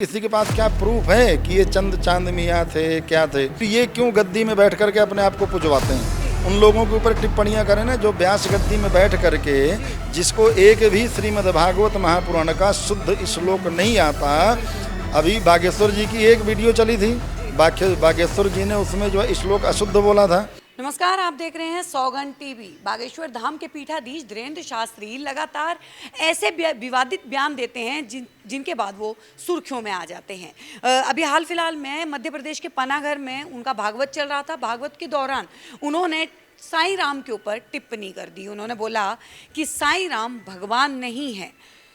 किसी के पास क्या प्रूफ है कि ये चंद चांद मियाँ थे, क्या थे? तो ये क्यों गद्दी में बैठ करके अपने आप को पुजवाते हैं? उन लोगों के ऊपर टिप्पणियां करें ना जो व्यास गद्दी में बैठ करके, जिसको एक भी श्रीमद् भागवत महापुराण का शुद्ध श्लोक नहीं आता। अभी बागेश्वर जी की एक वीडियो चली थी, बागेश्वर जी ने उसमें जो श्लोक अशुद्ध बोला था। नमस्कार, आप देख रहे हैं सौगंध टीवी। बागेश्वर धाम के पीठाधीश धीरेन्द्र शास्त्री लगातार ऐसे विवादित बयान देते हैं जिनके बाद वो सुर्खियों में आ जाते हैं। अभी हाल फिलहाल में मध्य प्रदेश के पनागर में उनका भागवत चल रहा था। भागवत के दौरान उन्होंने साईं राम के ऊपर टिप्पणी कर दी। उन्होंने बोला कि साईं राम भगवान नहीं है।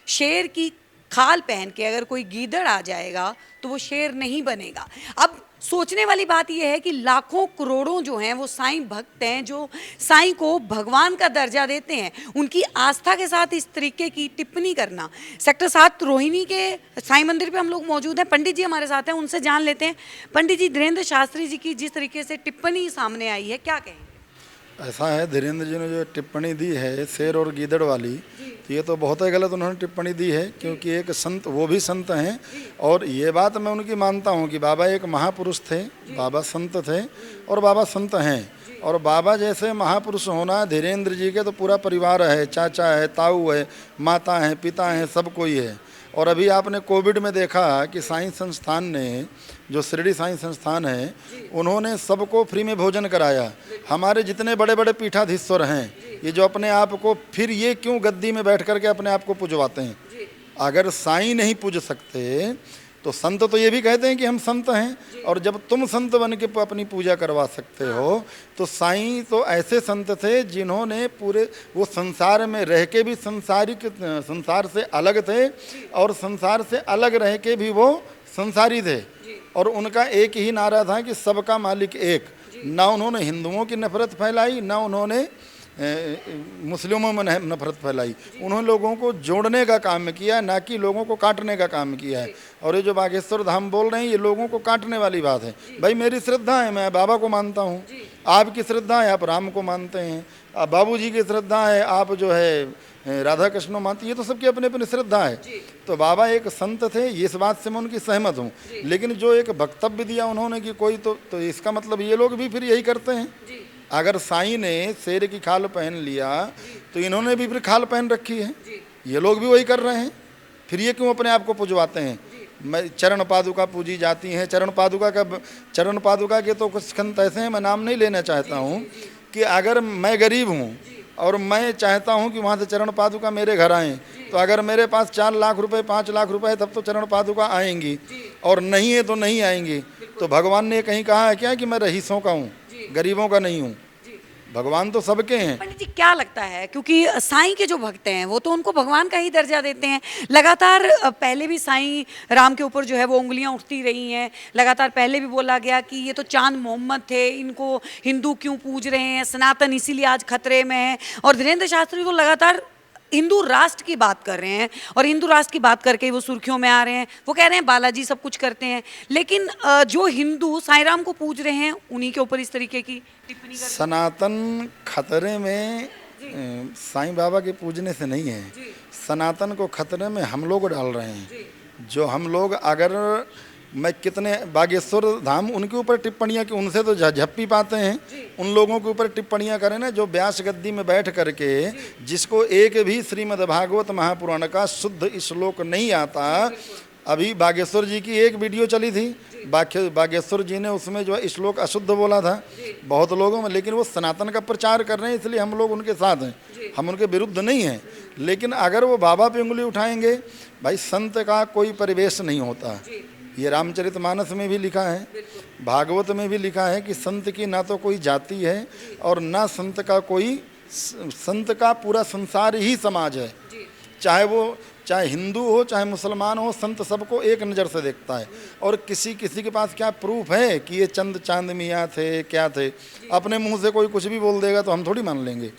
शेर की खाल पहन के अगर कोई गीदड़ आ जाएगा तो वो शेर नहीं बनेगा। अब सोचने वाली बात यह है कि लाखों करोड़ों जो हैं वो साईं भक्त हैं, जो साईं को भगवान का दर्जा देते हैं, उनकी आस्था के साथ इस तरीके की टिप्पणी करना। सेक्टर 7 रोहिणी के साईं मंदिर पे हम लोग मौजूद हैं। पंडित जी हमारे साथ हैं, उनसे जान लेते हैं। पंडित जी, धीरेन्द्र शास्त्री जी की जिस तरीके से टिप्पणी सामने आई है, क्या कहेंगे? ऐसा है, धीरेन्द्र जी ने जो टिप्पणी दी है शेर और गीदड़ वाली, तो ये तो बहुत ही गलत उन्होंने टिप्पणी दी है, क्योंकि एक संत, वो भी संत हैं। और ये बात मैं उनकी मानता हूँ कि बाबा एक महापुरुष थे, बाबा संत थे और बाबा संत हैं। और बाबा जैसे महापुरुष होना, धीरेन्द्र जी के तो पूरा परिवार है, चाचा है, ताऊ है, माता है, पिता हैं, सब कोई है। और अभी आपने कोविड में देखा कि साईं संस्थान ने, जो शिरडी साईं संस्थान है, उन्होंने सबको फ्री में भोजन कराया। हमारे जितने बड़े बड़े पीठाधीश्वर हैं, ये जो अपने आप को, फिर ये क्यों गद्दी में बैठ करके अपने आप को पुजवाते हैं? अगर साईं नहीं पूज सकते तो संत तो ये भी कहते हैं कि हम संत हैं। और जब तुम संत बन के अपनी पूजा करवा सकते हो, तो साईं तो ऐसे संत थे जिन्होंने पूरे वो संसार में रह के भी संसार से अलग थे, और संसार से अलग रह के भी वो संसारी थे। और उनका एक ही नारा था कि सबका मालिक एक। ना उन्होंने हिंदुओं की नफरत फैलाई, ना उन्होंने मुस्लिमों में नफरत फैलाई। उन्होंने लोगों को जोड़ने का काम किया, ना कि लोगों को काटने का काम किया है। और ये जो बागेश्वर धाम बोल रहे हैं, ये लोगों को काटने वाली बात है। भाई मेरी श्रद्धा है, मैं बाबा को मानता हूँ, आपकी श्रद्धा है आप राम को मानते हैं, बाबू जी की श्रद्धा है आप जो है राधा कृष्ण मानते, ये तो सबकी अपनी अपनी श्रद्धा है। तो बाबा एक संत थे, ये इस बात से मैं उनकी सहमत हूँ। लेकिन जो एक वक्तव्य दिया उन्होंने कि कोई तो इसका मतलब ये लोग भी फिर यही करते हैं। अगर साईं ने शेर की खाल पहन लिया तो इन्होंने भी फिर खाल पहन रखी है, ये लोग भी वही कर रहे हैं। फिर ये क्यों अपने आप को पुजवाते हैं? मैं चरण पादुका पूजी जाती हैं, चरण पादुका के तो कुछ संत ऐसे हैं, मैं नाम नहीं लेना चाहता हूँ, कि अगर मैं गरीब हूँ और मैं चाहता हूँ कि वहाँ से चरण पादुका मेरे घर आएँ, तो अगर मेरे पास 4 लाख रुपए 5 लाख रुपए है, तब तो चरण पादुका आएंगी, और नहीं है तो नहीं आएंगी। तो भगवान ने कहीं कहा है क्या कि मैं रईसों का हूँ, गरीबों का नहीं हूँ? भगवान तो सबके हैं। पंडित जी, क्या लगता है, क्योंकि साईं के जो भक्त हैं वो तो उनको भगवान का ही दर्जा देते हैं। लगातार पहले भी साईं राम के ऊपर जो है वो उंगलियां उठती रही हैं। लगातार पहले भी बोला गया कि ये तो चांद मोहम्मद थे, इनको हिंदू क्यों पूज रहे हैं, सनातन इसीलिए आज खतरे में है। और धीरेन्द्र शास्त्री तो लगातार हिंदू राष्ट्र की बात कर रहे हैं, और हिंदू राष्ट्र की बात करके वो सुर्खियों में आ रहे हैं। वो कह रहे हैं बालाजी सब कुछ करते हैं, लेकिन जो हिंदू साईं राम को पूज रहे हैं उन्हीं के ऊपर इस तरीके की टिप्पणी कर। सनातन खतरे में साईं बाबा के पूजने से नहीं है, सनातन को खतरे में हम लोग डाल रहे हैं। जो हम लोग, अगर मैं कितने बागेश्वर धाम उनके ऊपर टिप्पणियाँ की, उनसे तो झप्पी पाते हैं। उन लोगों के ऊपर टिप्पणियाँ करें ना जो व्यास गद्दी में बैठ करके, जिसको एक भी श्रीमद् भागवत महापुराण का शुद्ध श्लोक नहीं आता। अभी बागेश्वर जी की एक वीडियो चली थी, बागेश्वर जी ने उसमें जो श्लोक अशुद्ध बोला था बहुत लोगों में, लेकिन वो सनातन का प्रचार कर रहे हैं, इसलिए हम लोग उनके साथ हैं, हम उनके विरुद्ध नहीं हैं। लेकिन अगर वो बाबा पे उंगली उठाएंगे, भाई संत का कोई परिवेश नहीं होता। ये रामचरितमानस में भी लिखा है, भागवत में भी लिखा है कि संत की ना तो कोई जाति है और ना संत का पूरा संसार ही समाज है। चाहे हिंदू हो चाहे मुसलमान हो, संत सबको एक नज़र से देखता है। और किसी के पास क्या प्रूफ है कि ये चंद चांद मियाँ थे, क्या थे? अपने मुंह से कोई कुछ भी बोल देगा तो हम थोड़ी मान लेंगे।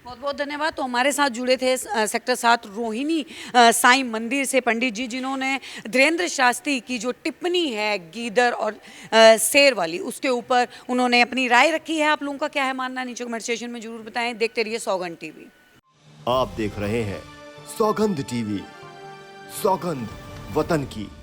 बहुत बहुत धन्यवाद। तो हमारे साथ जुड़े थे सेक्टर 7 रोहिणी साईं मंदिर से पंडित जी, जिन्होंने धीरेन्द्र शास्त्री की जो टिप्पणी है गीदड़ और शेर वाली, उसके ऊपर उन्होंने अपनी राय रखी है। आप लोगों का क्या है मानना, नीचे कमेंट सेक्शन में जरूर बताएं। देखते रहिए सौगंध टीवी। आप देख रहे हैं सौगंध टीवी। सौगंध, वतन की।